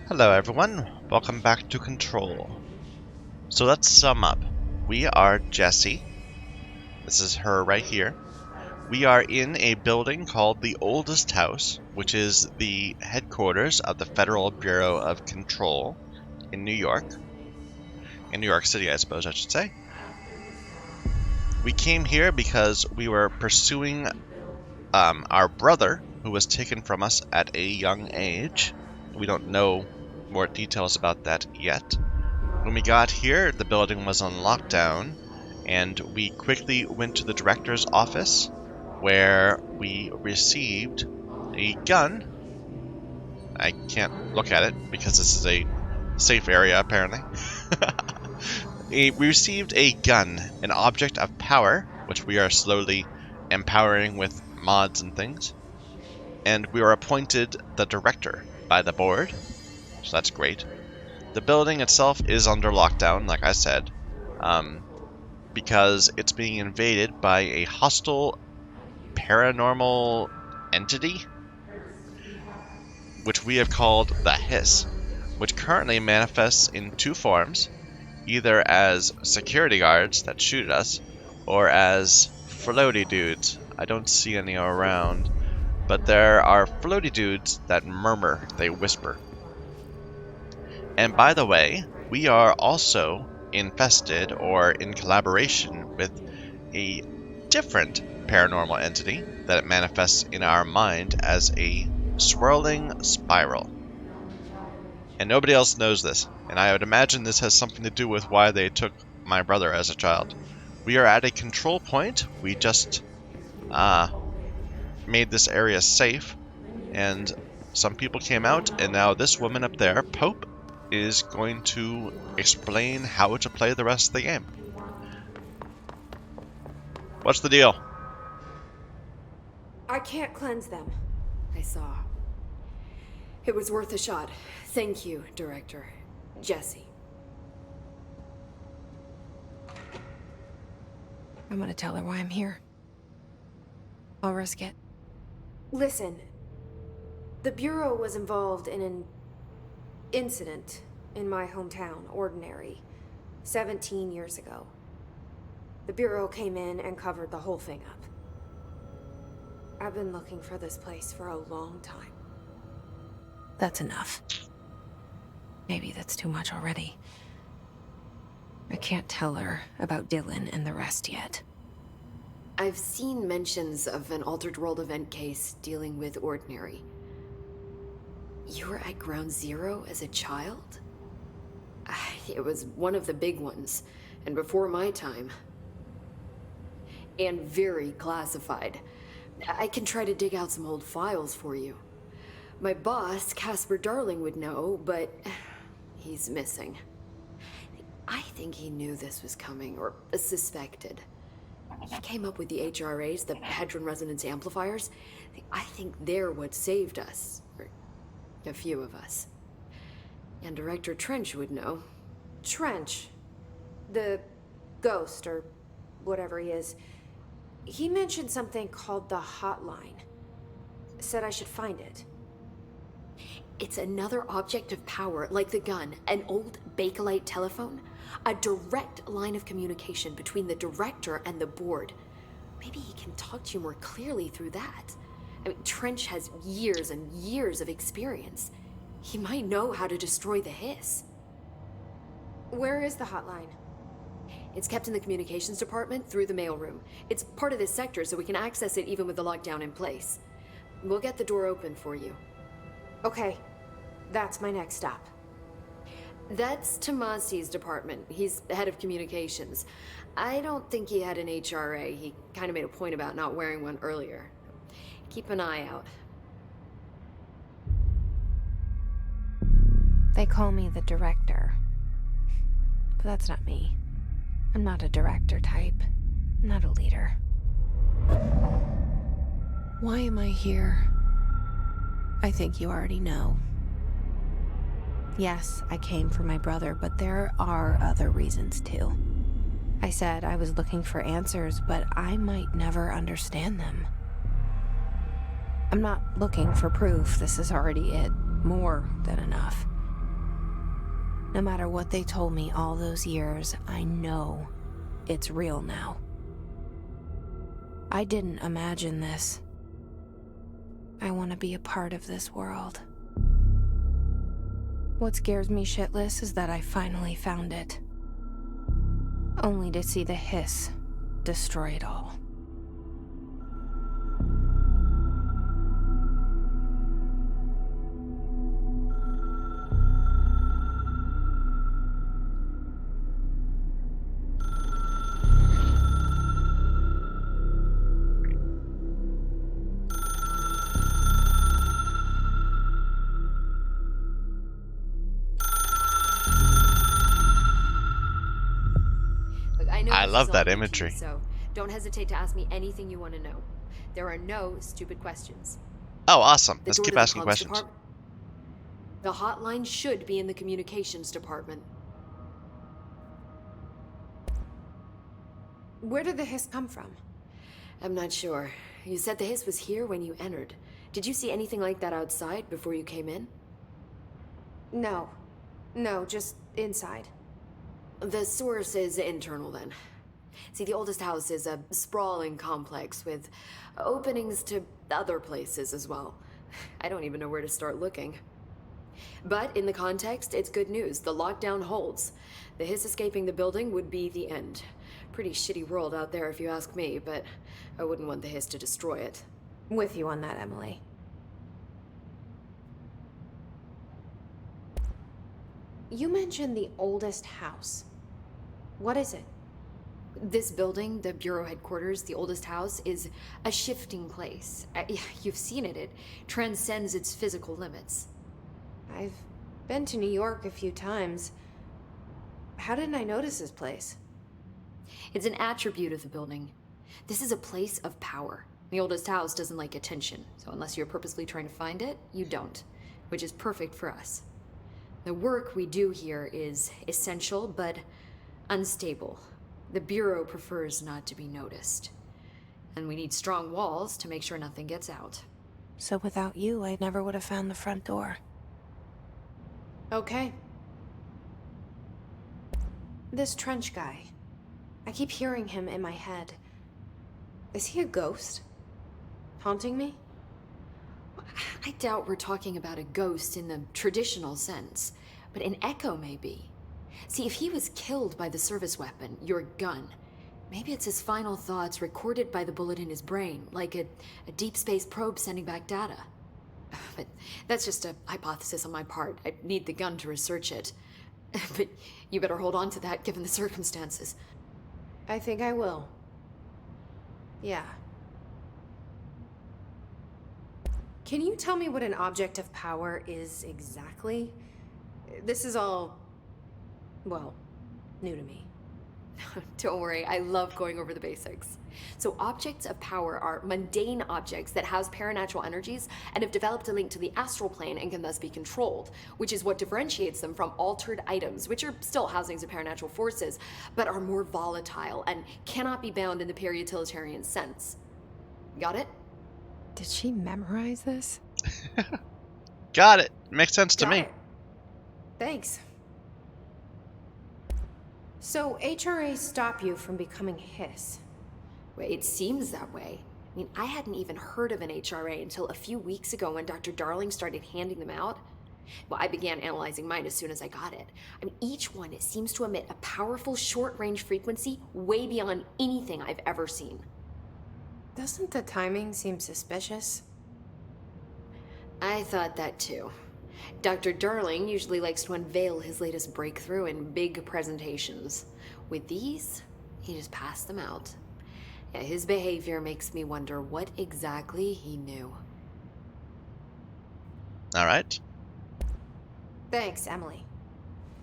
Hello everyone, welcome back to Control. So let's sum up. We are Jessie. This is her right here. We are in a building called the Oldest House, which is the headquarters of the Federal Bureau of Control in New York. In New York City, I suppose I should say. We came here because we were pursuing our brother, who was taken from us at a young age. We don't know more details about that yet. When we got here, the building was on lockdown, and we quickly went to the director's office, where we received a gun. I can't look at it because this is a safe area, apparently. We received a gun, an object of power, which we are slowly empowering with mods and things. And we were appointed the director by the board, so that's great. The building itself is under lockdown, like I said, because it's being invaded by a hostile paranormal entity, which we have called the Hiss, which currently manifests in two forms, either as security guards that shoot at us, or as floaty dudes. I don't see any around, but there are floaty dudes that murmur, they whisper. And by the way, we are also infested or in collaboration with a different paranormal entity that it manifests in our mind as a swirling spiral. And nobody else knows this, and I would imagine this has something to do with why they took my brother as a child. We are at a control point. We just made this area safe, and some people came out, and now this woman up there, Pope, is going to explain how to play the rest of the game. What's the deal? I can't cleanse them. I saw. It was worth a shot. Thank you, Director. Jessie. I'm gonna tell her why I'm here. I'll risk it. Listen. The Bureau was involved in an incident in my hometown, Ordinary, 17 years ago. The Bureau came in and covered the whole thing up. I've been looking for this place for a long time. That's enough. Maybe that's too much already. I can't tell her about Dylan and the rest yet. I've seen mentions of an Altered World event case dealing with Ordinary. You were at Ground Zero as a child? It was one of the big ones, and before my time. And very classified. I can try to dig out some old files for you. My boss, Casper Darling, would know, but he's missing. I think he knew this was coming, or suspected. He came up with the HRAs, the Hadron Resonance Amplifiers. I think they're what saved us. Or a few of us. And Director Trench would know. Trench. The ghost, or whatever he is. He mentioned something called the Hotline. Said I should find it. It's another object of power, like the gun, an old Bakelite telephone. A direct line of communication between the director and the board. Maybe he can talk to you more clearly through that. I mean, Trench has years and years of experience. He might know how to destroy the Hiss. Where is the hotline? It's kept in the communications department through the mailroom. It's part of this sector, so we can access it even with the lockdown in place. We'll get the door open for you. Okay, that's my next stop. That's Tomasi's department. He's head of communications. I don't think he had an HRA. He kind of made a point about not wearing one earlier. Keep an eye out. They call me the director. But that's not me. I'm not a director type. I'm not a leader. Why am I here? I think you already know. Yes, I came for my brother, but there are other reasons too. I said I was looking for answers, but I might never understand them. I'm not looking for proof. This is already it. More than enough. No matter what they told me all those years, I know it's real now. I didn't imagine this. I want to be a part of this world. What scares me shitless is that I finally found it. Only to see the hiss destroy it all. Look, I know I this love is that all new to imagery. you, so don't hesitate to ask me anything you want to know. There are no stupid questions. Oh, awesome. The Let's door keep to the asking comms questions. department. The hotline should be in the communications department. Where did the hiss come from? I'm not sure. You said the hiss was here when you entered. Did you see anything like that outside before you came in? No. No, just inside. The source is internal then. See, the oldest house is a sprawling complex with openings to other places as well. I don't even know where to start looking. But in the context, it's good news. The lockdown holds. The hiss escaping the building would be the end. Pretty shitty world out there if you ask me, but I wouldn't want the hiss to destroy it. With you on that, Emily. You mentioned the oldest house. What is it? This building, the Bureau headquarters, the oldest house, is a shifting place. You've seen it. It transcends its physical limits. I've been to New York a few times. How didn't I notice this place? It's an attribute of the building. This is a place of power. The oldest house doesn't like attention, so unless you're purposely trying to find it, you don't, which is perfect for us. The work we do here is essential, but unstable. The Bureau prefers not to be noticed. And we need strong walls to make sure nothing gets out. So without you, I never would have found the front door. Okay. This Trench guy. I keep hearing him in my head. Is he a ghost? Haunting me? I doubt we're talking about a ghost in the traditional sense, but an echo maybe. See, if he was killed by the service weapon, your gun, maybe it's his final thoughts recorded by the bullet in his brain, like a deep space probe sending back data. But that's just a hypothesis on my part. I need the gun to research it. But you better hold on to that given the circumstances. I think I will. Yeah. Can you tell me what an object of power is exactly? This is all, well, new to me. Don't worry, I love going over the basics. So objects of power are mundane objects that house paranatural energies and have developed a link to the astral plane and can thus be controlled, which is what differentiates them from altered items, which are still housings of paranatural forces, but are more volatile and cannot be bound in the pure utilitarian sense. Got it? Did she memorize this? Got it. Makes sense to Got me. it. Thanks. So HRAs stop you from becoming Hiss. Well, it seems that way. I mean, I hadn't even heard of an HRA until a few weeks ago when Dr. Darling started handing them out. Well, I began analyzing mine as soon as I got it. I mean, each one seems to emit a powerful short-range frequency way beyond anything I've ever seen. Doesn't the timing seem suspicious? I thought that too. Dr. Darling usually likes to unveil his latest breakthrough in big presentations. With these, he just passed them out. Yeah, his behavior makes me wonder what exactly he knew. All right. Thanks, Emily.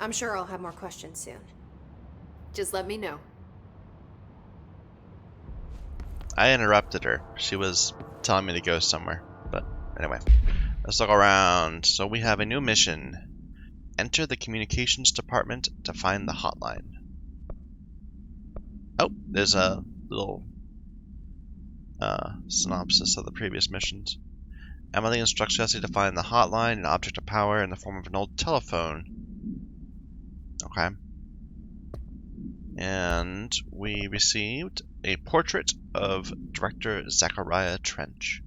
I'm sure I'll have more questions soon. Just let me know. I interrupted her. She was telling me to go somewhere. But anyway, let's look around. So we have a new mission. Enter the communications department to find the hotline. Oh, there's a little synopsis of the previous missions. Emily instructs Jesse to find the hotline, an object of power in the form of an old telephone. Okay. And we received a portrait of director Zachariah Trench.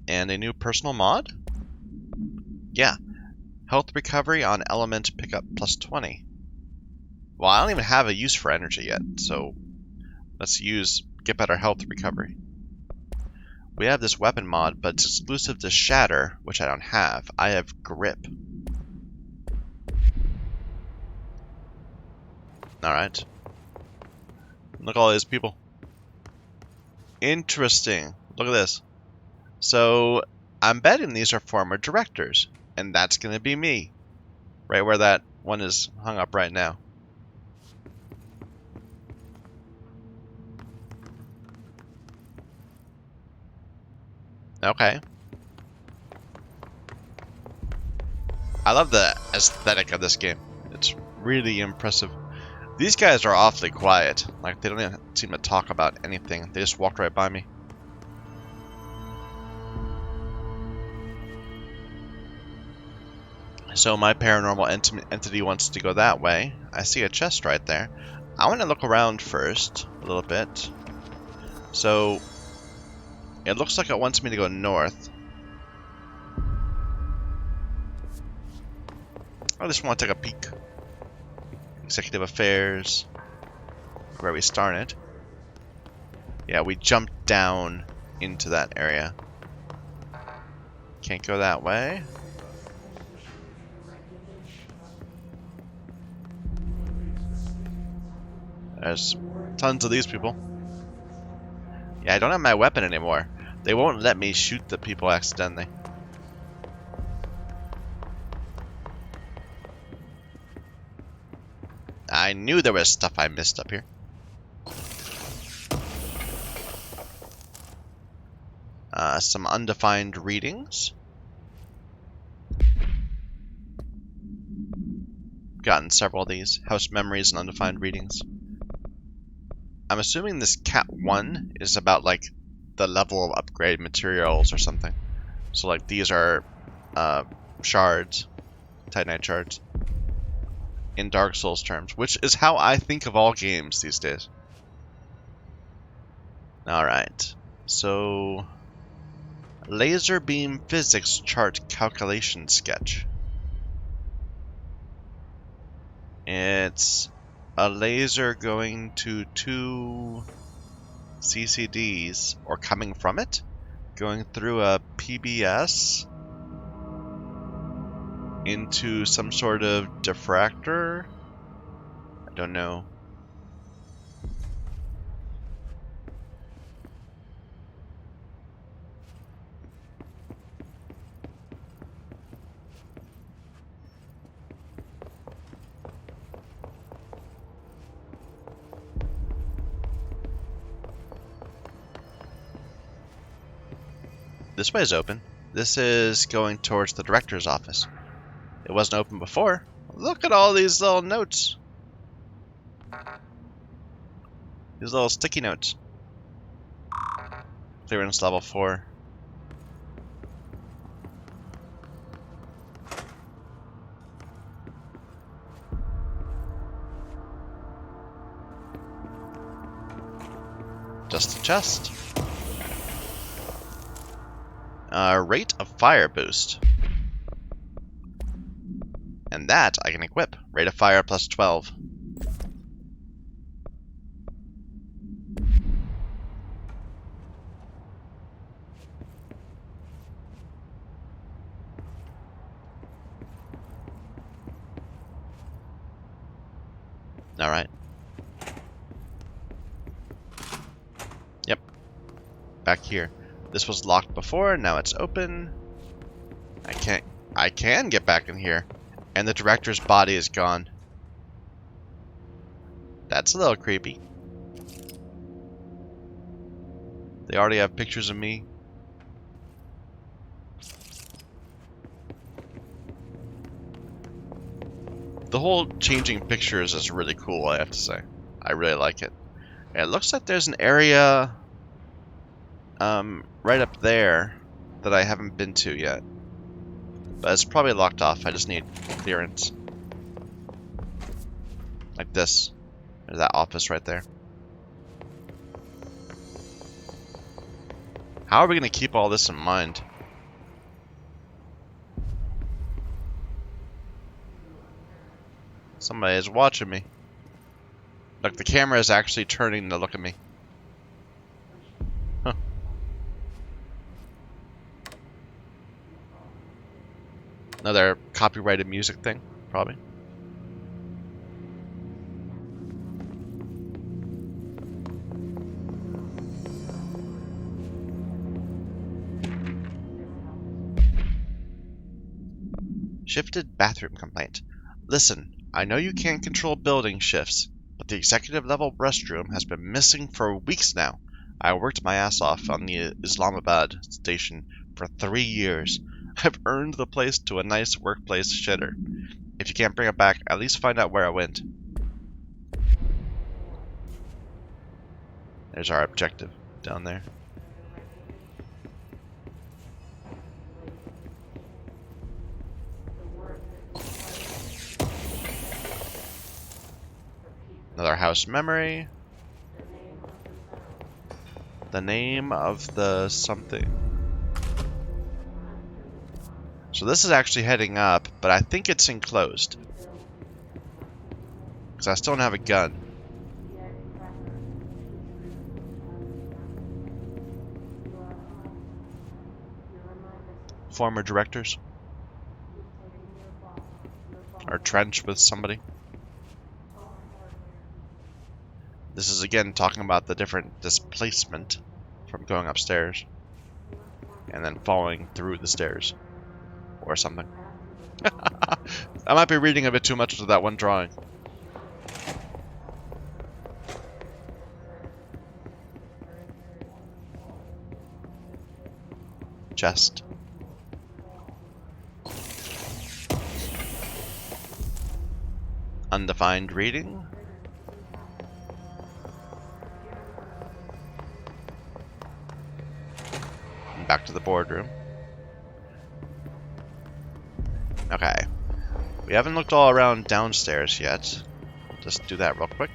And a new personal mod? Yeah. Health recovery on element pickup plus 20. Well, I don't even have a use for energy yet, so let's get better health recovery. We have this weapon mod, but it's exclusive to Shatter, which I don't have. I have Grip. Alright. Look at all these people. Interesting. Look at this. So, I'm betting these are former directors, and that's going to be me. Right where that one is hung up right now. Okay. I love the aesthetic of this game. It's really impressive. These guys are awfully quiet. Like, they don't even seem to talk about anything. They just walked right by me. So my paranormal entity wants to go that way. I see a chest right there. I want to look around first a little bit. So it looks like it wants me to go north. I just want to take a peek. Executive Affairs. Where we started. Yeah, we jumped down into that area. Can't go that way. There's tons of these people. Yeah, I don't have my weapon anymore. They won't let me shoot the people accidentally. I knew there was stuff I missed up here. Some undefined readings. Gotten several of these. House memories and undefined readings. I'm assuming this Cat 1 is about, like, the level of upgrade materials or something. So, like, these are shards. Titanite shards. In Dark Souls terms. Which is how I think of all games these days. Alright. So... Laser beam physics chart calculation sketch. It's a laser going to 2 CCDs, or coming from it, going through a PBS into some sort of diffractor. I don't know. This way is open. This is going towards the director's office. It wasn't open before. Look at all these little notes. These little sticky notes. Clearance level 4. Just a chest. Rate of fire boost. And that I can equip. Rate of fire plus 12. Alright. Yep. Back here. This was locked before, now it's open. I can get back in here. And the director's body is gone. That's a little creepy. They already have pictures of me. The whole changing pictures is really cool, I have to say. I really like it. It looks like there's an area right up there that I haven't been to yet. But it's probably locked off. I just need clearance. Like this. There's that office right there. How are we going to keep all this in mind? Somebody is watching me. Look, the camera is actually turning to look at me. Huh. Another copyrighted music thing, probably. Shifted bathroom complaint. Listen, I know you can't control building shifts, but the executive level restroom has been missing for weeks now. I worked my ass off on the Islamabad station for 3 years. I've earned the place to a nice workplace shitter. If you can't bring it back, at least find out where I went. There's our objective down there. Another house memory. The name of the something. So this is actually heading up, but I think it's enclosed. Because I still don't have a gun. Former directors. Or trench with somebody. This is again talking about the different displacement from going upstairs and then falling through the stairs or something. I might be reading a bit too much into that one drawing. Chest. Undefined reading. Back to the boardroom. Okay. We haven't looked all around downstairs yet. We'll just do that real quick.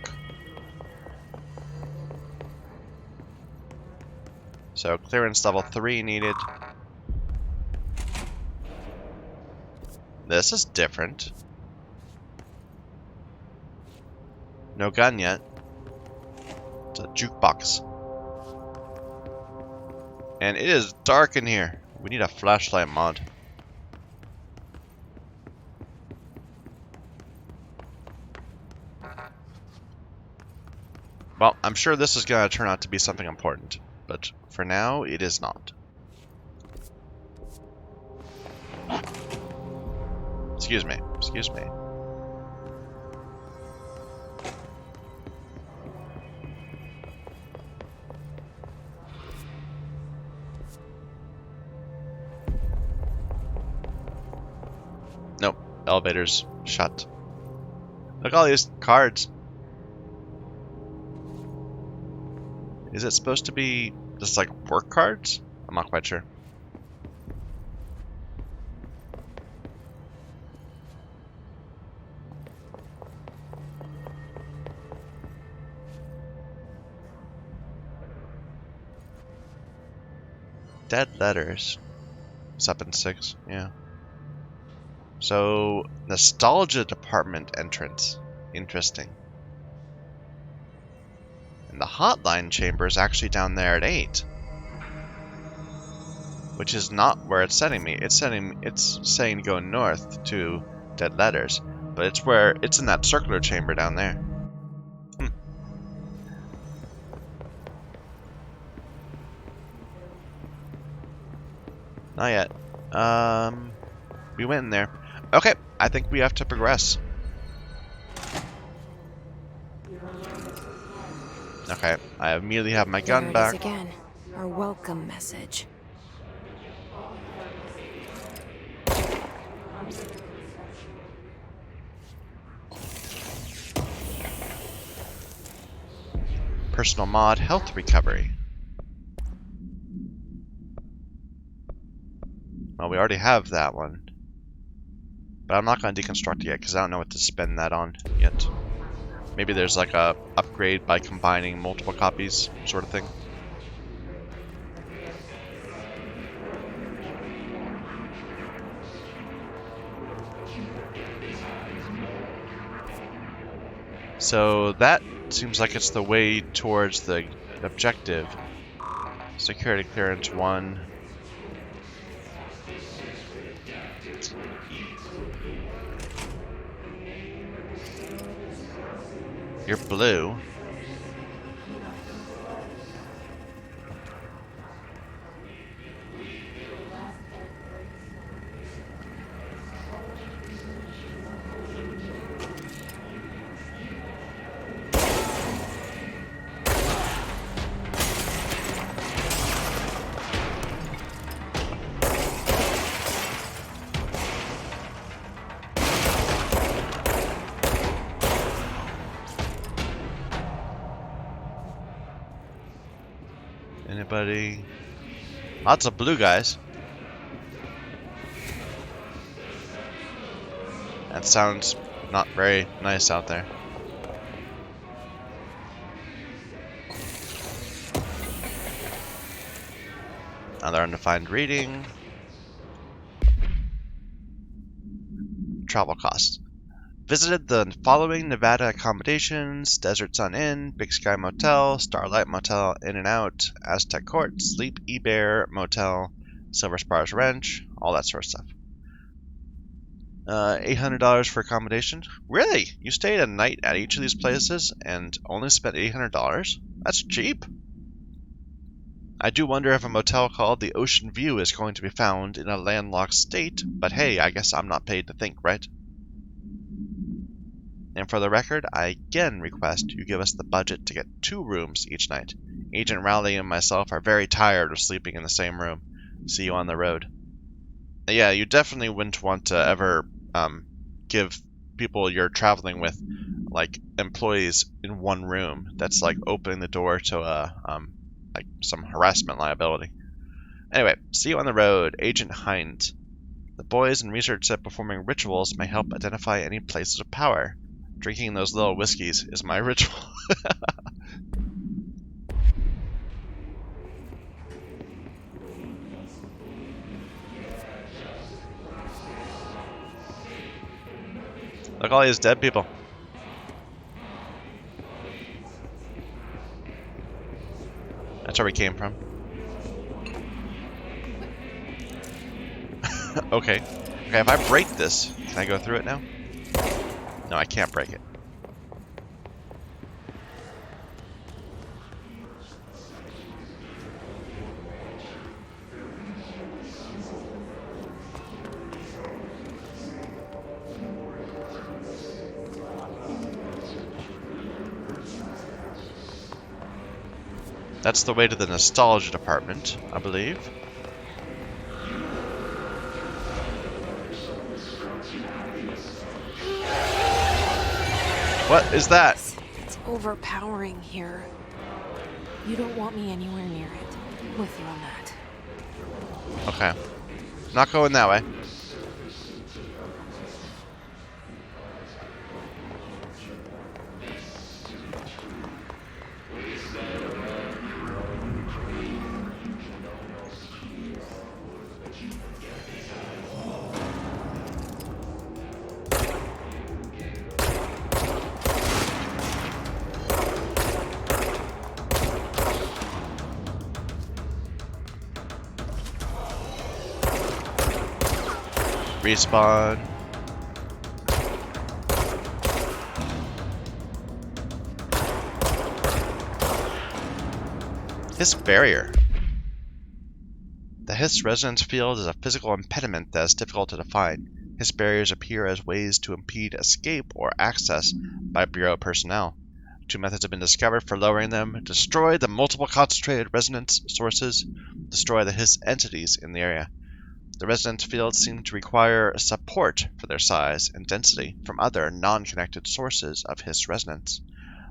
So clearance level 3 needed. This is different. No gun yet. It's a jukebox. And it is dark in here. We need a flashlight mod. Well, I'm sure this is going to turn out to be something important, but for now, it is not. Excuse me. Excuse me. Nope. Elevator's shut. Look at all these cards. Is it supposed to be just like work cards? I'm not quite sure. Dead letters. It's up in 6, yeah. So, nostalgia department entrance. Interesting. And the hotline chamber is actually down there at 8. Which is not where it's setting me. It's saying to go north to dead letters. But it's in that circular chamber down there. Not yet. We went in there. Okay, I think we have to progress. Okay, I immediately have my gun back. There it is again. Our welcome message. Personal mod, health recovery. Well, we already have that one. But I'm not going to deconstruct it yet because I don't know what to spend that on yet. Maybe there's like a upgrade by combining multiple copies sort of thing. So that seems like it's the way towards the objective. Security clearance 1. You're blue. Anybody? Lots of blue guys. That sounds not very nice out there. Another undefined reading. Travel costs. Visited the following Nevada accommodations: Desert Sun Inn, Big Sky Motel, Starlight Motel, In and Out, Aztec Court, Sleep E-Bear Motel, Silver Spars Ranch, all that sort of stuff. $800 for accommodation. Really? You stayed a night at each of these places and only spent $800? That's cheap. I do wonder if a motel called the Ocean View is going to be found in a landlocked state, but hey, I guess I'm not paid to think, right? And for the record, I again request you give us the budget to get 2 rooms each night. Agent Rowley and myself are very tired of sleeping in the same room. See you on the road. Yeah, you definitely wouldn't want to ever give people you're traveling with, like, employees in one room. That's like opening the door to like some harassment liability. Anyway, see you on the road, Agent Hind. The boys in research said performing rituals may help identify any places of power. Drinking those little whiskeys is my ritual. Look at all these dead people. That's where we came from. Okay. Okay, if I break this, can I go through it now? No, I can't break it. That's the way to the nostalgia department, I believe. What is that? It's overpowering here. You don't want me anywhere near it. I'm with you on that. Okay. Not going that way. Respawn. Hiss barrier. The Hiss resonance field is a physical impediment that is difficult to define. Hiss barriers appear as ways to impede escape or access by Bureau personnel. 2 methods have been discovered for lowering them: destroy the multiple concentrated resonance sources, destroy the Hiss entities in the area. The resonance fields seem to require support for their size and density from other non-connected sources of Hiss resonance.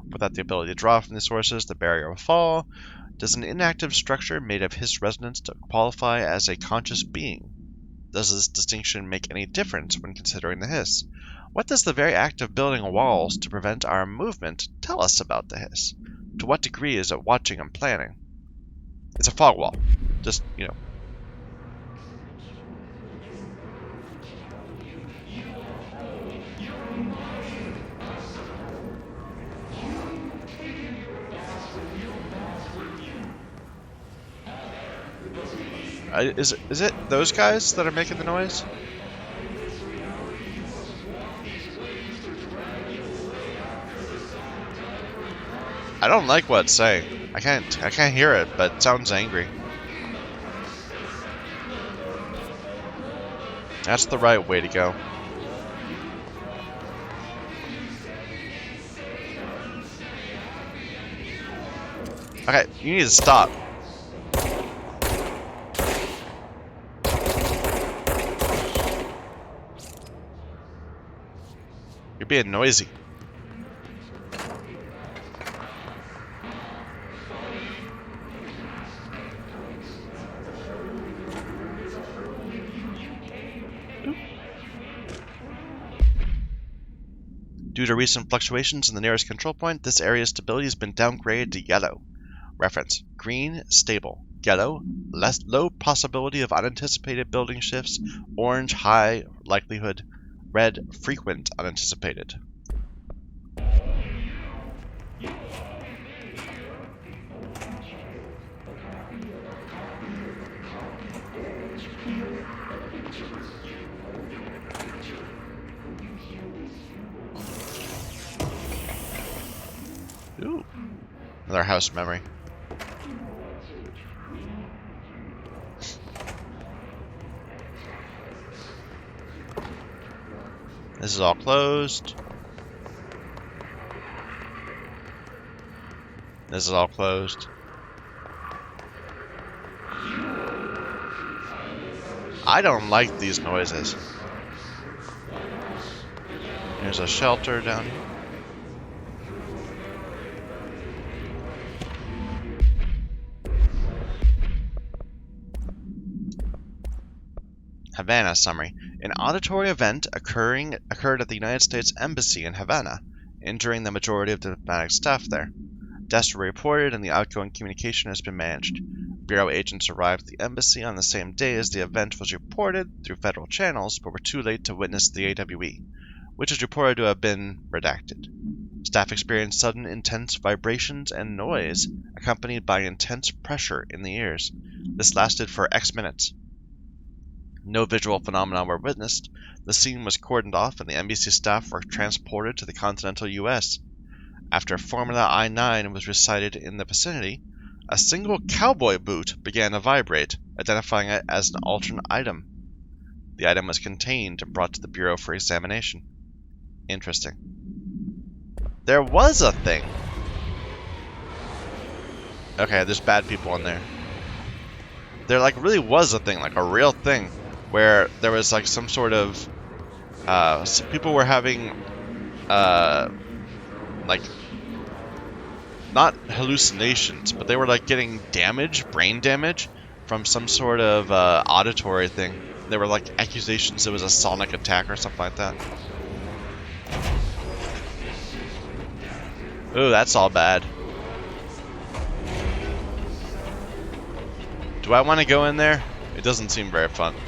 Without the ability to draw from these sources, the barrier will fall. Does an inactive structure made of Hiss resonance qualify as a conscious being? does this distinction make any difference when considering the hiss? What does the very act of building walls to prevent our movement tell us about the hiss? To what degree is it watching and planning? It's a fog wall. Just, you know. Is it those guys that are making the noise? I don't like what it's saying. I can't hear it, but it sounds angry. That's the right way to go. Okay, you need to stop. You're being noisy. Due to recent fluctuations in the nearest control point, this area's stability has been downgraded to yellow. Reference: green, stable. Yellow, low possibility of unanticipated building shifts. Orange, high likelihood. Red, frequent unanticipated. Ooh, another house memory. This is all closed. This is all closed. I don't like these noises. There's a shelter down here. Havana summary. An auditory event occurred at the United States Embassy in Havana, injuring the majority of the diplomatic staff there. Deaths were reported and the outgoing communication has been managed. Bureau agents arrived at the embassy on the same day as the event was reported through federal channels, but were too late to witness the AWE, which is reported to have been redacted. Staff experienced sudden intense vibrations and noise, accompanied by intense pressure in the ears. This lasted for X minutes. No visual phenomena were witnessed. The scene was cordoned off and the embassy staff were transported to the continental U.S. After Formula I-9 was recited in the vicinity, a single cowboy boot began to vibrate, identifying it as an alternate item. The item was contained and brought to the Bureau for examination. Interesting. There was a thing. Okay, there's bad people in there. There like really was a thing, like a real thing, where there was like some sort of people were having like not hallucinations, but they were like getting damage, brain damage from some sort of auditory thing. There were like accusations it was a sonic attack or something like that. Ooh, that's all bad. Do I want to go in there? It doesn't seem very friendly.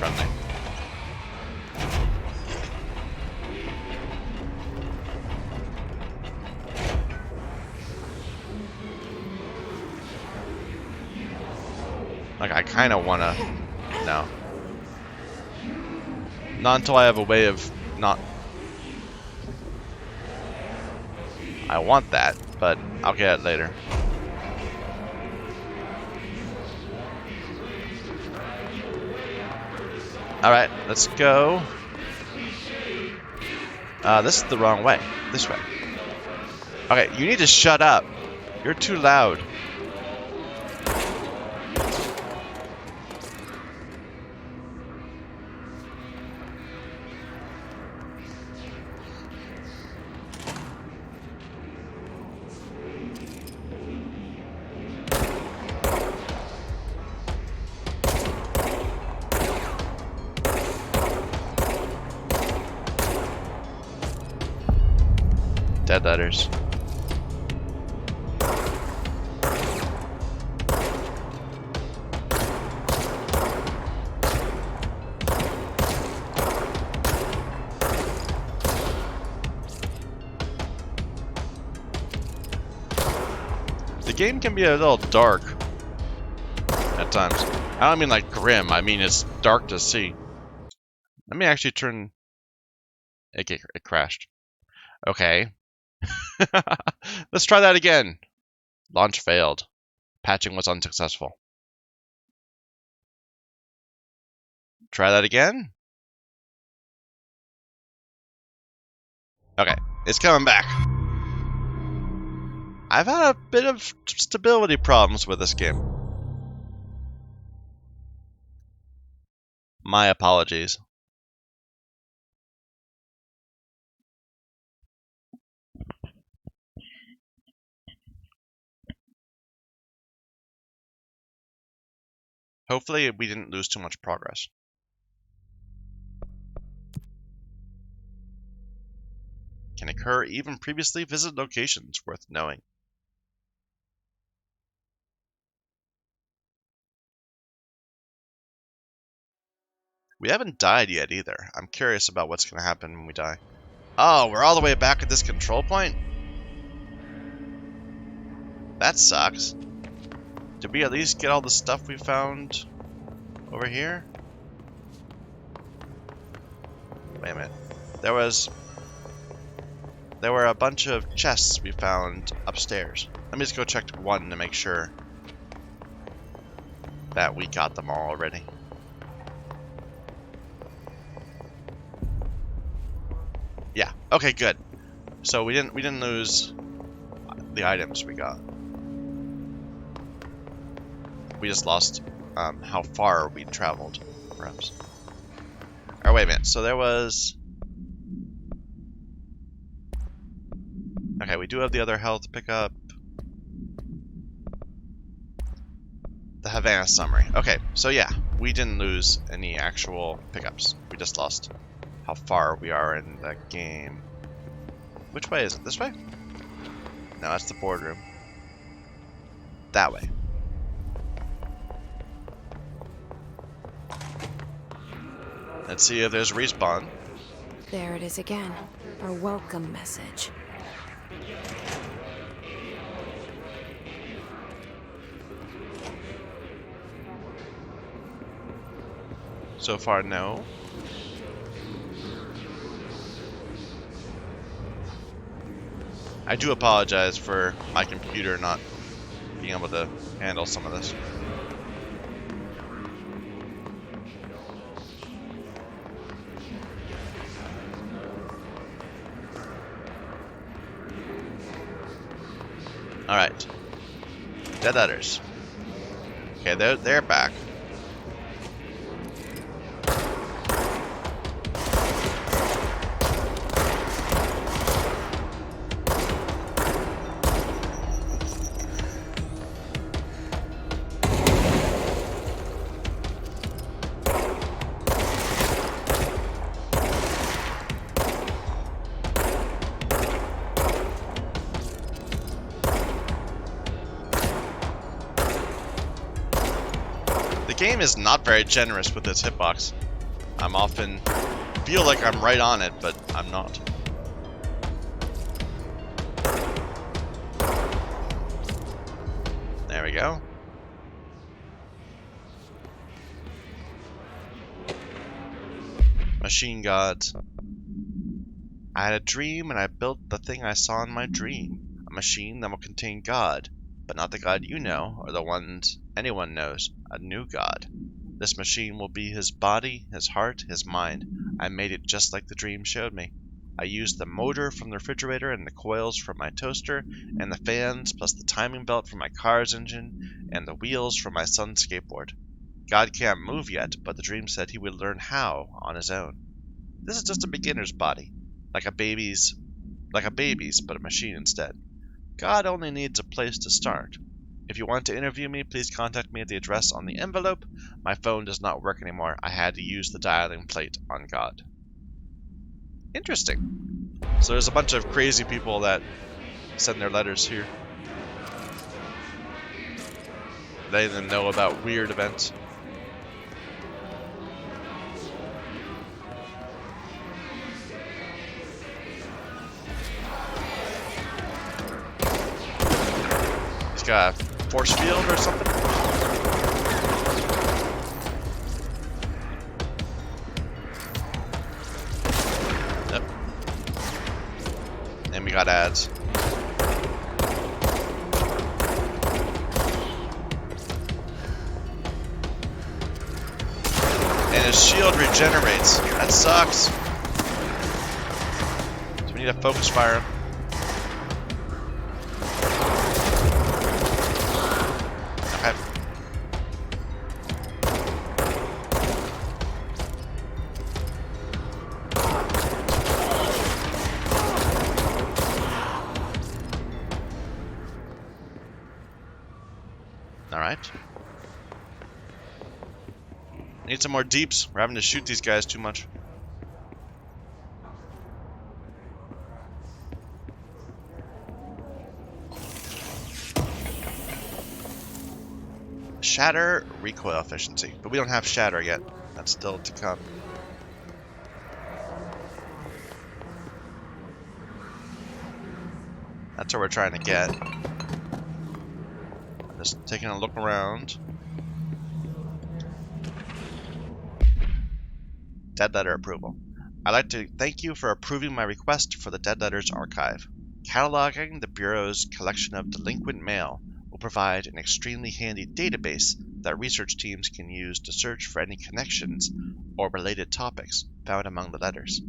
Like, I kind of want to... No. Not until I have a way of not... I want that, but I'll get it later. Alright, let's go. This is the wrong way. This way. Okay, you need to shut up. You're too loud. Dead-Eaters. The game can be a little dark at times. I don't mean like grim, I mean it's dark to see. Let me actually turn... It crashed. Okay. Let's try that again. Launch failed. Patching was unsuccessful. Try that again. Okay, it's coming back. I've had a bit of stability problems with this game. My apologies. Hopefully we didn't lose too much progress. Can occur even previously visited locations worth knowing. We haven't died yet either. I'm curious about what's going to happen when we die. Oh, we're all the way back at this control point? That sucks. Did we at least get all the stuff we found over here? Wait a minute. There were a bunch of chests we found upstairs. Let me just go check one to make sure that we got them all already. Yeah. Okay, good. So we didn't lose the items we got. We just lost how far we traveled, perhaps. Or wait a minute. So there was... Okay, we do have the other health pickup. The Havana summary. Okay, so yeah, we didn't lose any actual pickups. We just lost how far we are in the game. Which way is it? This way? No, that's the boardroom. That way. Let's see if there's respawn. There it is again. Our welcome message. So far, no. I do apologize for my computer not being able to handle some of this. Alright. Dead-Eaters. Okay, they're back. The game is not very generous with its hitbox. I'm often feel like I'm right on it, but I'm not. There we go. Machine gods. I had a dream and I built the thing I saw in my dream. A machine that will contain God, but not the God you know, or the ones anyone knows. A new God. This machine will be his body, his heart, his mind. I made it just like the dream showed me. I used the motor from the refrigerator and the coils from my toaster and the fans plus the timing belt from my car's engine and the wheels from my son's skateboard. God can't move yet, but the dream said he would learn how on his own. This is just a beginner's body, like a baby's, but a machine instead. God only needs a place to start. If you want to interview me, please contact me at the address on the envelope. My phone does not work anymore. I had to use the dialing plate on God. Interesting. So there's a bunch of crazy people that send their letters here. Letting them know about weird events. He's got a force field or something. Yep. And we got ads. And his shield regenerates. That sucks. So we need to focus fire him. Okay. Alright. Need some more deeps. We're having to shoot these guys too much. Shatter recoil efficiency. But we don't have shatter yet. That's still to come. That's what we're trying to get. I'm just taking a look around. Dead letter approval. I'd like to thank you for approving my request for the Dead Letters Archive. Cataloging the Bureau's collection of delinquent mail will provide an extremely handy database that research teams can use to search for any connections or related topics found among the letters.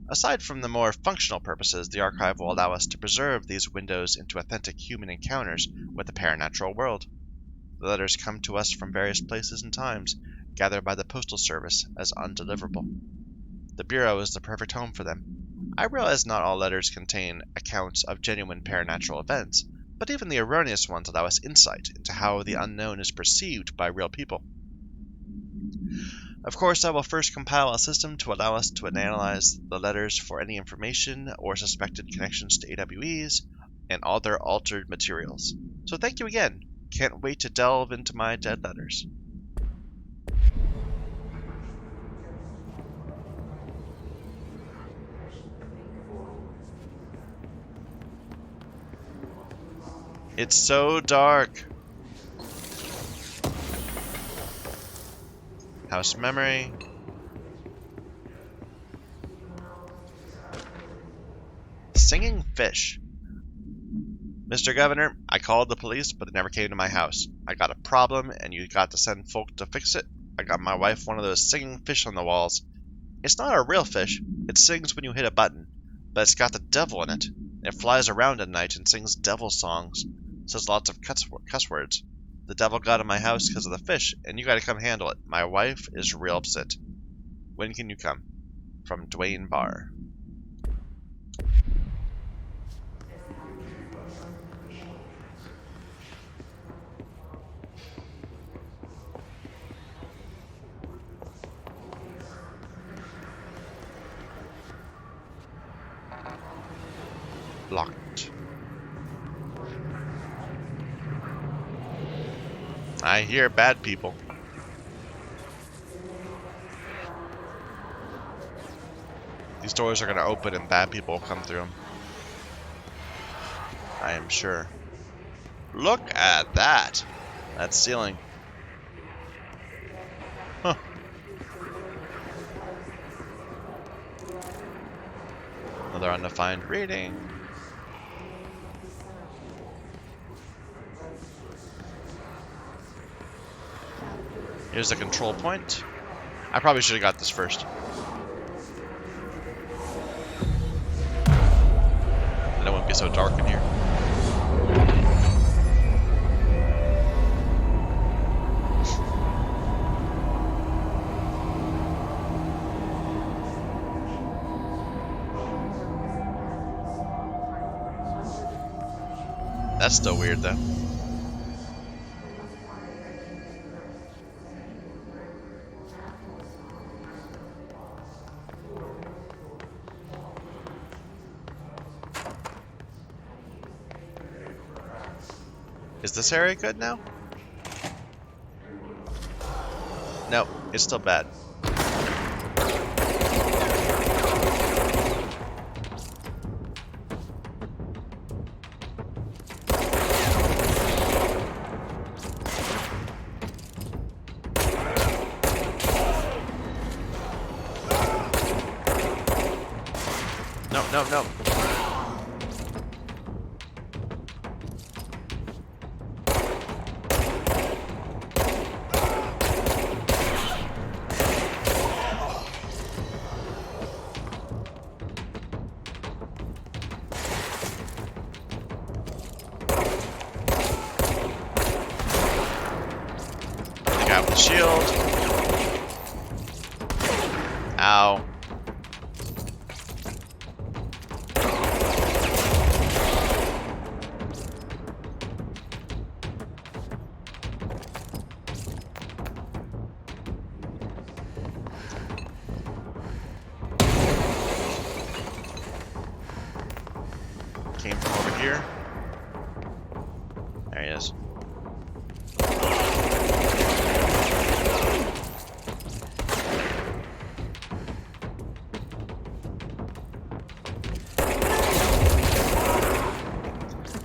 Aside from the more functional purposes, the archive will allow us to preserve these windows into authentic human encounters with the paranatural world. The letters come to us from various places and times, gathered by the Postal Service as undeliverable. The Bureau is the perfect home for them. I realize not all letters contain accounts of genuine paranatural events, but even the erroneous ones allow us insight into how the unknown is perceived by real people. Of course, I will first compile a system to allow us to analyze the letters for any information or suspected connections to AWEs and other altered materials. So thank you again. Can't wait to delve into my dead letters. It's so dark. House memory. Singing fish. Mr. Governor, I called the police, but they never came to my house. I got a problem, and you got to send folk to fix it. I got my wife one of those singing fish on the walls. It's not a real fish. It sings when you hit a button, but it's got the devil in it. It flies around at night and sings devil songs. Says lots of cuss words. The devil got in my house because of the fish, and you gotta come handle it. My wife is real upset. When can you come? From Dwayne Barr. Locked. I hear bad people. These doors are going to open and bad people will come through them. I am sure. Look at that. That ceiling. Huh. Another undefined reading. Here's the control point. I probably should have got this first. Then it wouldn't be so dark in here. That's still weird though. Is this area good now? No, it's still bad. No, no, no. Take out the shield. Ow. Came from over here. There he is.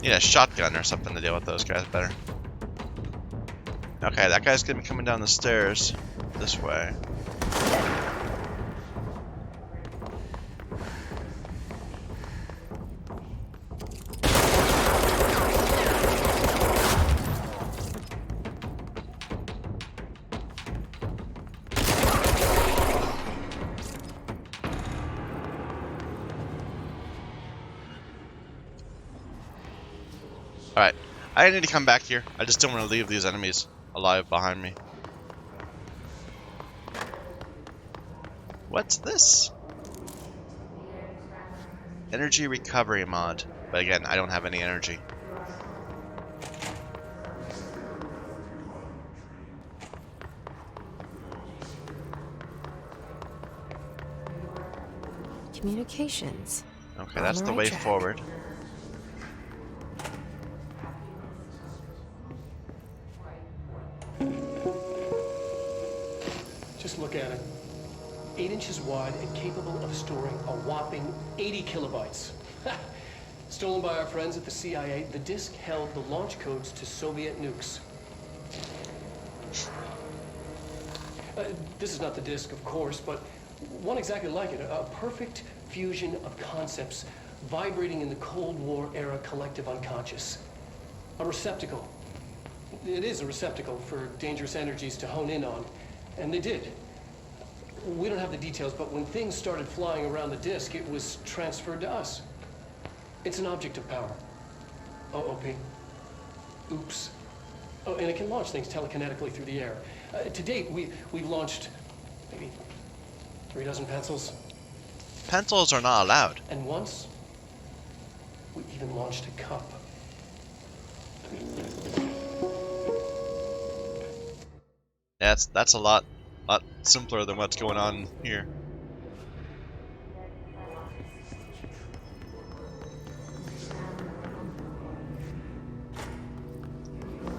Need a shotgun or something to deal with those guys better. Okay, that guy's gonna be coming down the stairs this way. Alright, I need to come back here. I just don't want to leave these enemies alive behind me. What's this? Energy recovery mod. But again, I don't have any energy. Communications. Okay, that's the way forward. Just look at it. 8 inches wide and capable of storing a whopping 80 kilobytes. Stolen by our friends at the CIA, the disk held the launch codes to Soviet nukes. This is not the disk, of course, but one exactly like it. A perfect fusion of concepts vibrating in the Cold War era collective unconscious. A receptacle. It is a receptacle for dangerous energies to hone in on. And they did. We don't have the details, but when things started flying around the disk, it was transferred to us. It's an object of power. OP. Oops. Oh, and it can launch things telekinetically through the air. To date, we've launched maybe 3 dozen pencils. Pencils are not allowed. And once, we even launched a cup. That's a lot simpler than what's going on here.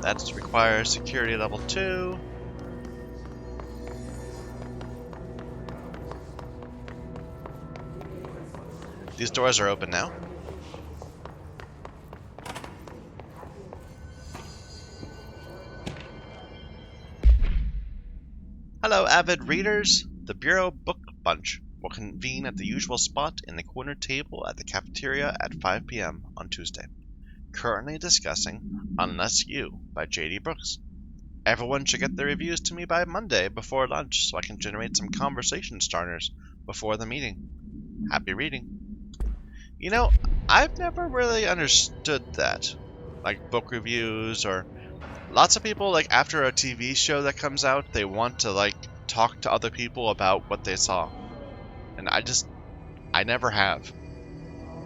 That requires security level 2. These doors are open now. Hello, avid readers. The Bureau Book Bunch will convene at the usual spot in the corner table at the cafeteria at 5 p.m. on Tuesday. Currently discussing Unless You by J.D. Brooks. Everyone should get their reviews to me by Monday before lunch so I can generate some conversation starters before the meeting. Happy reading. You know, I've never really understood that. Like book reviews or... Lots of people, like, after a TV show that comes out, they want to, like, talk to other people about what they saw. And I never have.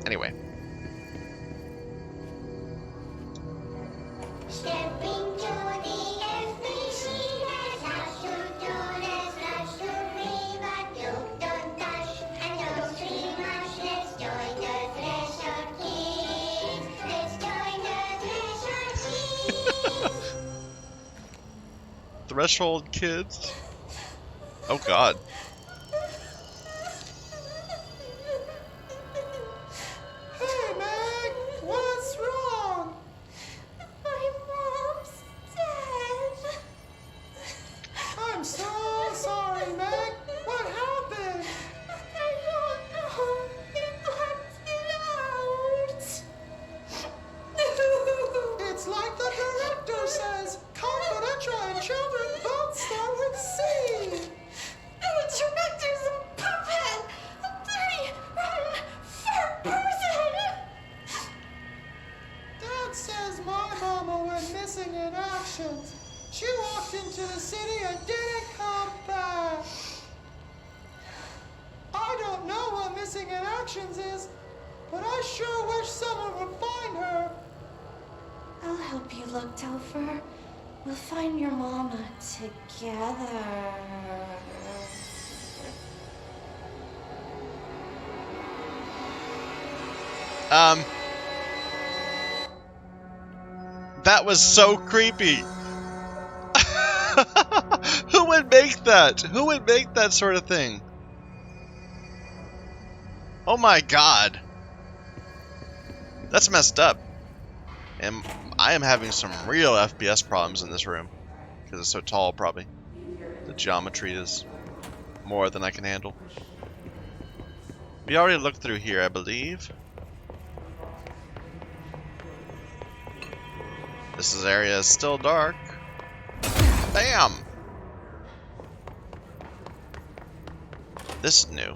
Anyway. Stepping to the FBC, there's lots to do, there's lots to read, but don't touch and don't scream much. Let's join the Threshold Kids. Let's join the Threshold Kids. threshold kids. Oh god. Hey, Meg! What's wrong? My mom's dead. I'm so sorry, Meg. What happened? I don't know. They blacked it out. It's like the director says. Confidential and children both start with C. The director's a puppet. A dirty, rotten, fat person. Dad says my mama went missing in action. She walked into the city and didn't come back. I don't know what missing in actions is, but I sure wish someone would find her. I'll help you look, Topher. We'll find your mama together. That was so creepy. Who would make that? Who would make that sort of thing? Oh my god. That's messed up. And I am having some real FPS problems in this room. Because it's so tall, probably. The geometry is more than I can handle. We already looked through here, I believe. This area is still dark. Bam! This is new.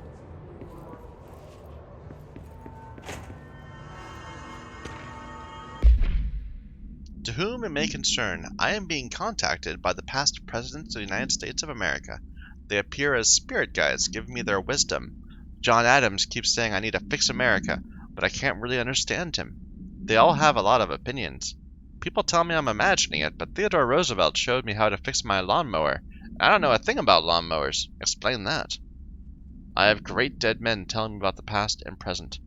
To whom it may concern, I am being contacted by the past presidents of the United States of America. They appear as spirit guides, giving me their wisdom. John Adams keeps saying I need to fix America, but I can't really understand him. They all have a lot of opinions. People tell me I'm imagining it, but Theodore Roosevelt showed me how to fix my lawnmower. I don't know a thing about lawnmowers. Explain that. I have great dead men telling me about the past and present.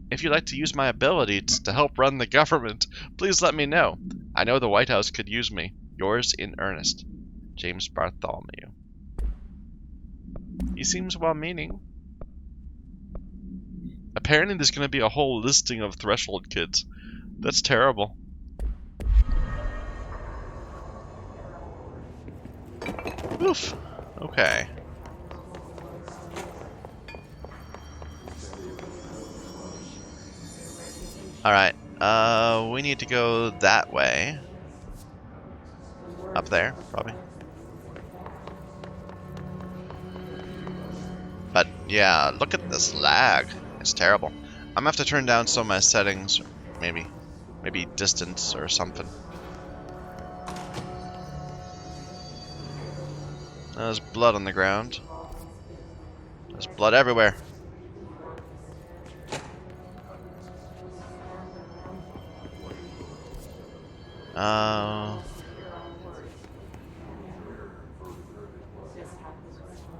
If you'd like to use my abilities to help run the government, please let me know. I know the White House could use me. Yours in earnest, James Bartholomew. He seems well-meaning. Apparently there's going to be a whole listing of threshold kids. That's terrible. Oof. Okay. Alright, we need to go that way. Up there, probably. But, yeah, look at this lag. It's terrible. I'm gonna have to turn down some of my settings, maybe. Maybe distance or something. There's blood on the ground. There's blood everywhere.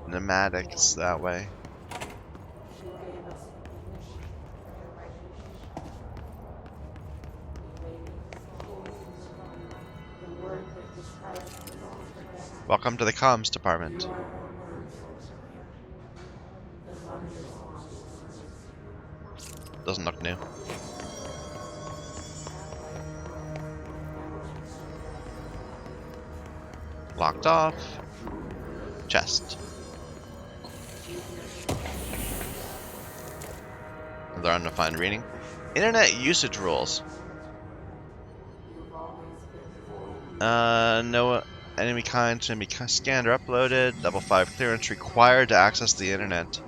Pneumatics that way. Welcome to the comms department. Doesn't look new. Locked off. Chest. Another undefined reading. Internet usage rules. No enemy kind can be scanned or uploaded. Level 5 clearance required to access the internet.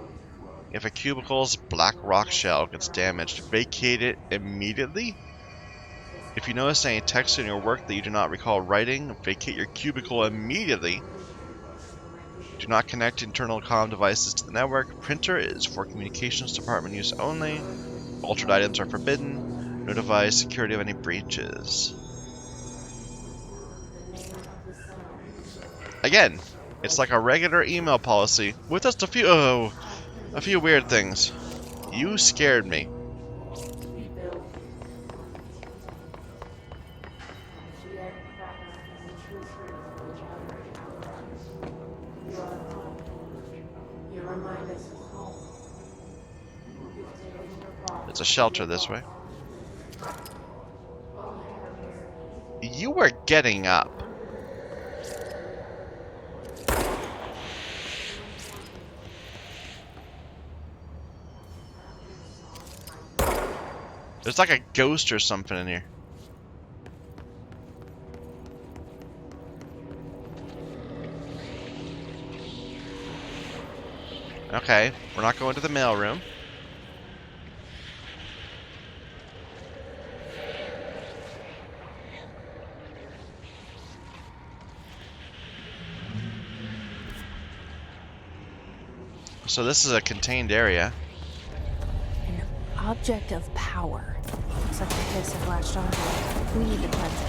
If a cubicle's black rock shell gets damaged, vacate it immediately. If you notice any text in your work that you do not recall writing, vacate your cubicle immediately. Do not connect internal comm devices to the network. Printer is for communications department use only. Altered items are forbidden. Notify security of any breaches. Again, it's like a regular email policy with just a few weird things. You scared me. There's a shelter this way. You were getting up. There's like a ghost or something in here. Okay, we're not going to the mailroom. So this is a contained area. An object of power. Looks like the hiss have latched onto it. We need to cleanse it.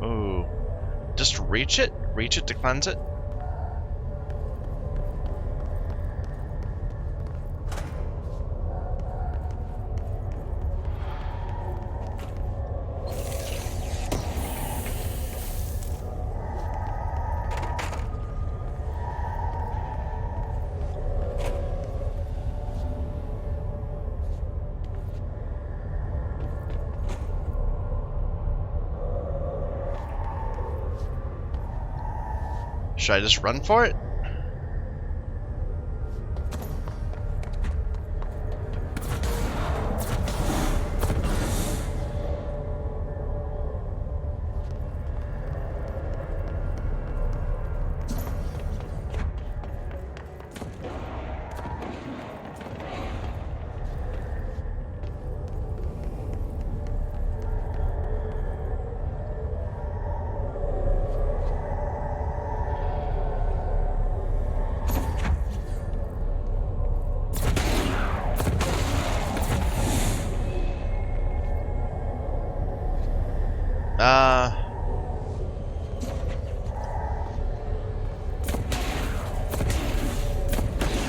Oh. Just reach it? Reach it to cleanse it? Should I just run for it?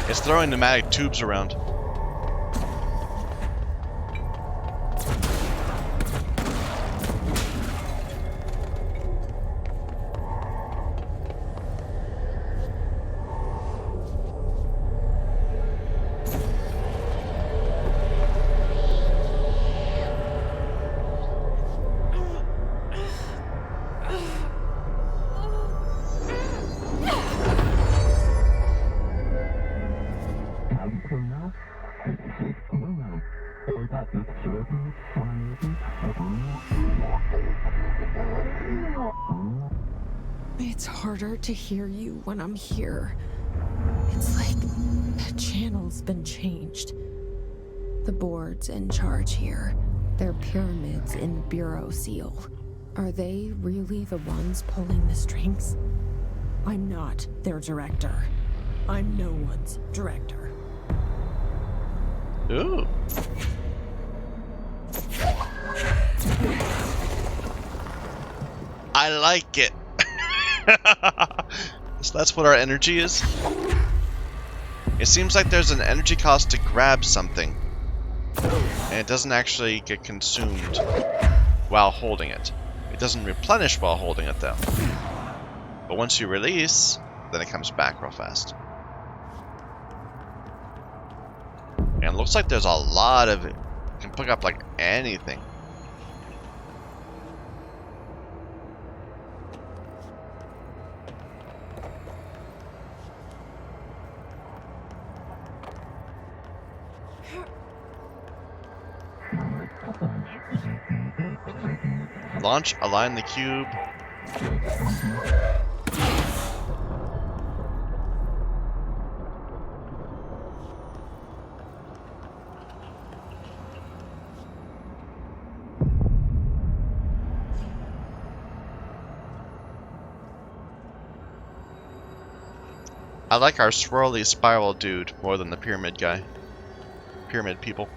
It's throwing pneumatic tubes around. It's harder to hear you when I'm here. It's like the channel's been changed. The board's in charge here. They're pyramids in the Bureau seal. Are they really the ones pulling the strings? I'm not their director. I'm no one's director. Ooh. I like it. So that's what our energy is. It seems like there's an energy cost to grab something, and it doesn't actually get consumed while holding it. It doesn't replenish while holding it though. But once you release, then it comes back real fast. And it looks like there's a lot of it. You can pick up like anything. Launch, align the cube. I like our swirly spiral dude more than the pyramid guy. Pyramid people.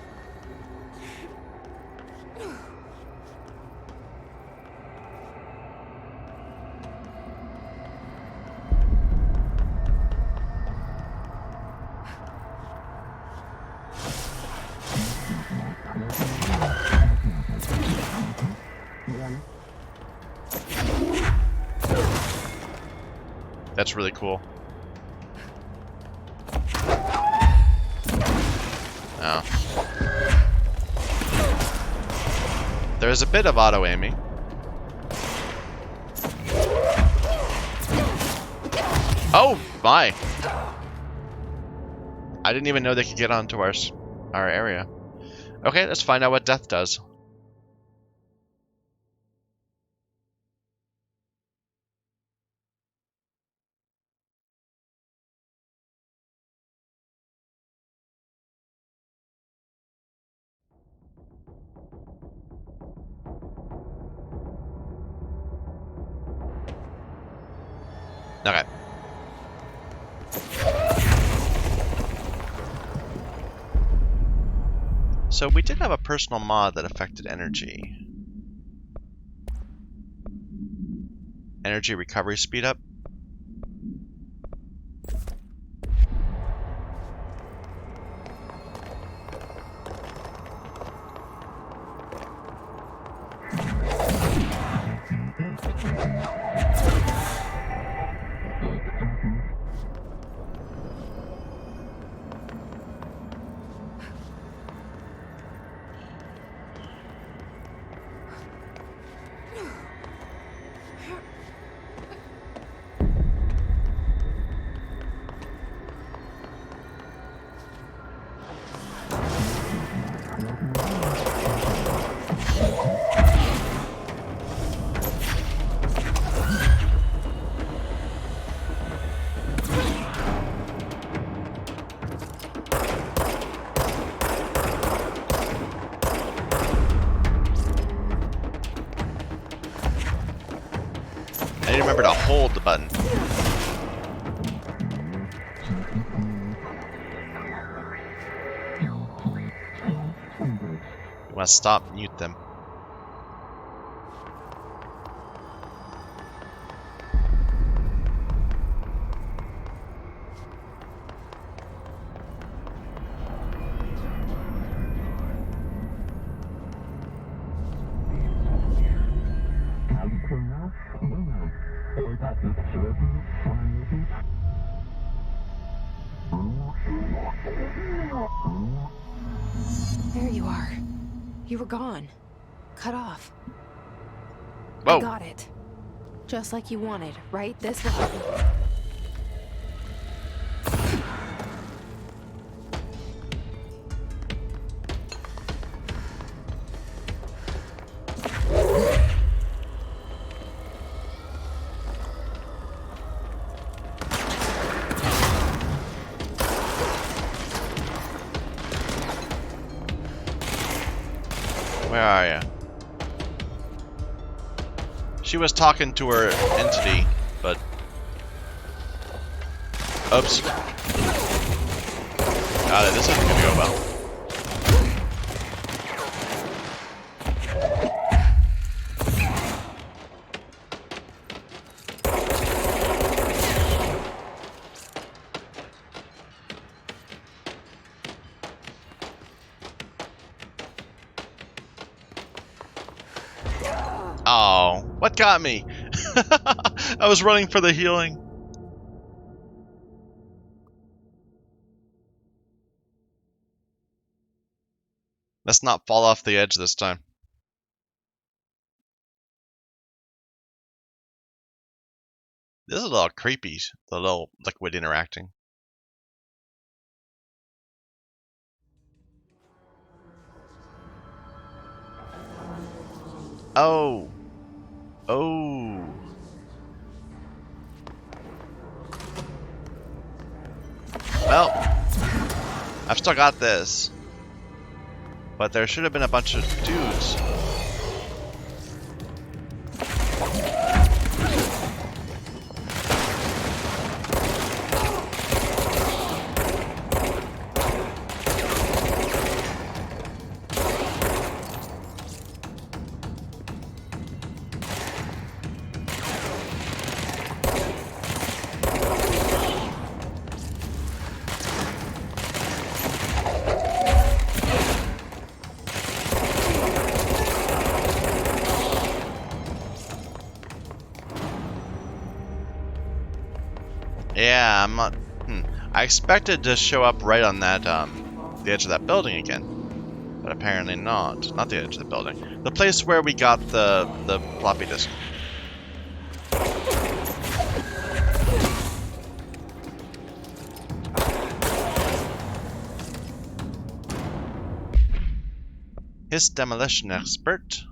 That's really cool. Oh. There's a bit of auto-aiming. Oh my! I didn't even know they could get onto our area. Okay, let's find out what death does. Okay. So we did have a personal mod that affected energy. Energy recovery speed up. I need to remember to hold the button. You want to stop, mute them. There you are. You were gone. Cut off. Whoa. I got it. Just like you wanted, right? This way. Where are you? She was talking to her entity, but... Oops. Got it, this isn't gonna go well. Oh, what got me? I was running for the healing. Let's not fall off the edge this time. This is a little creepy, the little liquid interacting. Oh. Oh. Well, I've still got this. But there should have been a bunch of dudes. Yeah, I'm not... I expected to show up right on that, the edge of that building again. But apparently not. Not the edge of the building. The place where we got the floppy disk. His demolition expert.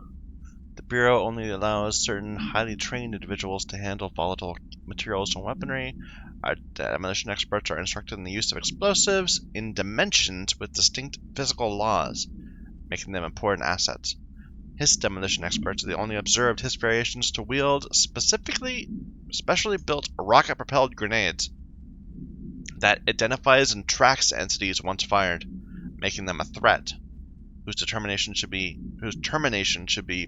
The Bureau only allows certain highly trained individuals to handle volatile materials and weaponry. Our demolition experts are instructed in the use of explosives in dimensions with distinct physical laws, making them important assets. His demolition experts are the only observed his variations to wield specially built rocket-propelled grenades that identifies and tracks entities once fired, making them a threat, whose termination should be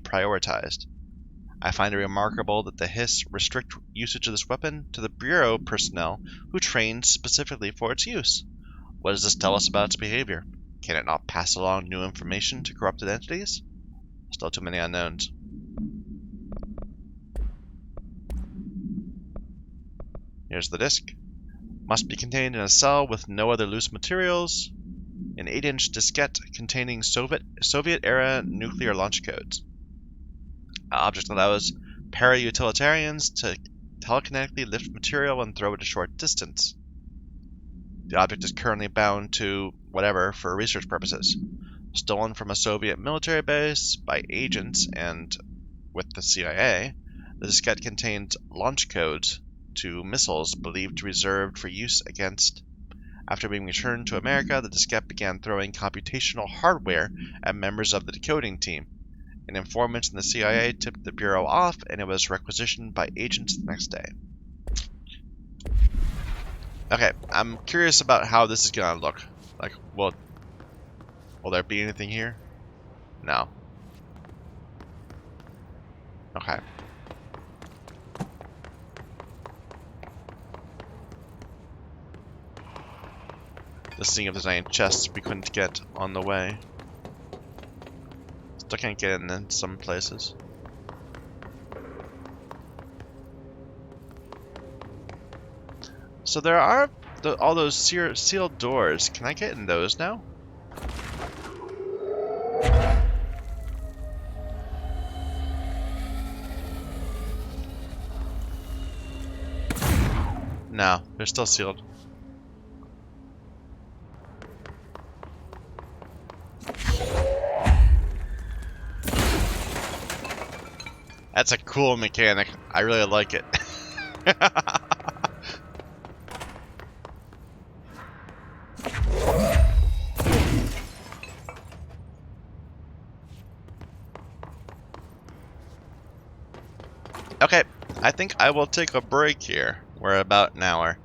prioritized. I find it remarkable that the Hiss restrict usage of this weapon to the Bureau personnel who trained specifically for its use. What does this tell us about its behavior? Can it not pass along new information to corrupted entities? Still too many unknowns. Here's the disk. Must be contained in a cell with no other loose materials. An 8-inch diskette containing Soviet-era nuclear launch codes. Object allows para-utilitarians to telekinetically lift material and throw it a short distance. The object is currently bound to whatever for research purposes. Stolen from a Soviet military base by agents and with the CIA, the diskette contains launch codes to missiles believed to be reserved for use against. After being returned to America, the diskette began throwing computational hardware at members of the decoding team. An informant in the CIA tipped the Bureau off, and it was requisitioned by agents the next day. Okay, I'm curious about how this is gonna look. Like, will there be anything here? No. Okay. Just seeing if there's any chests we couldn't get on the way. Still can't get in some places. So there are all those sealed doors. Can I get in those now? No, they're still sealed. That's a cool mechanic. I really like it. Okay, I think I will take a break here. We're about an hour.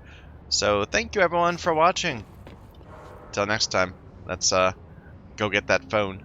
So thank you everyone for watching. Till next time, let's go get that phone.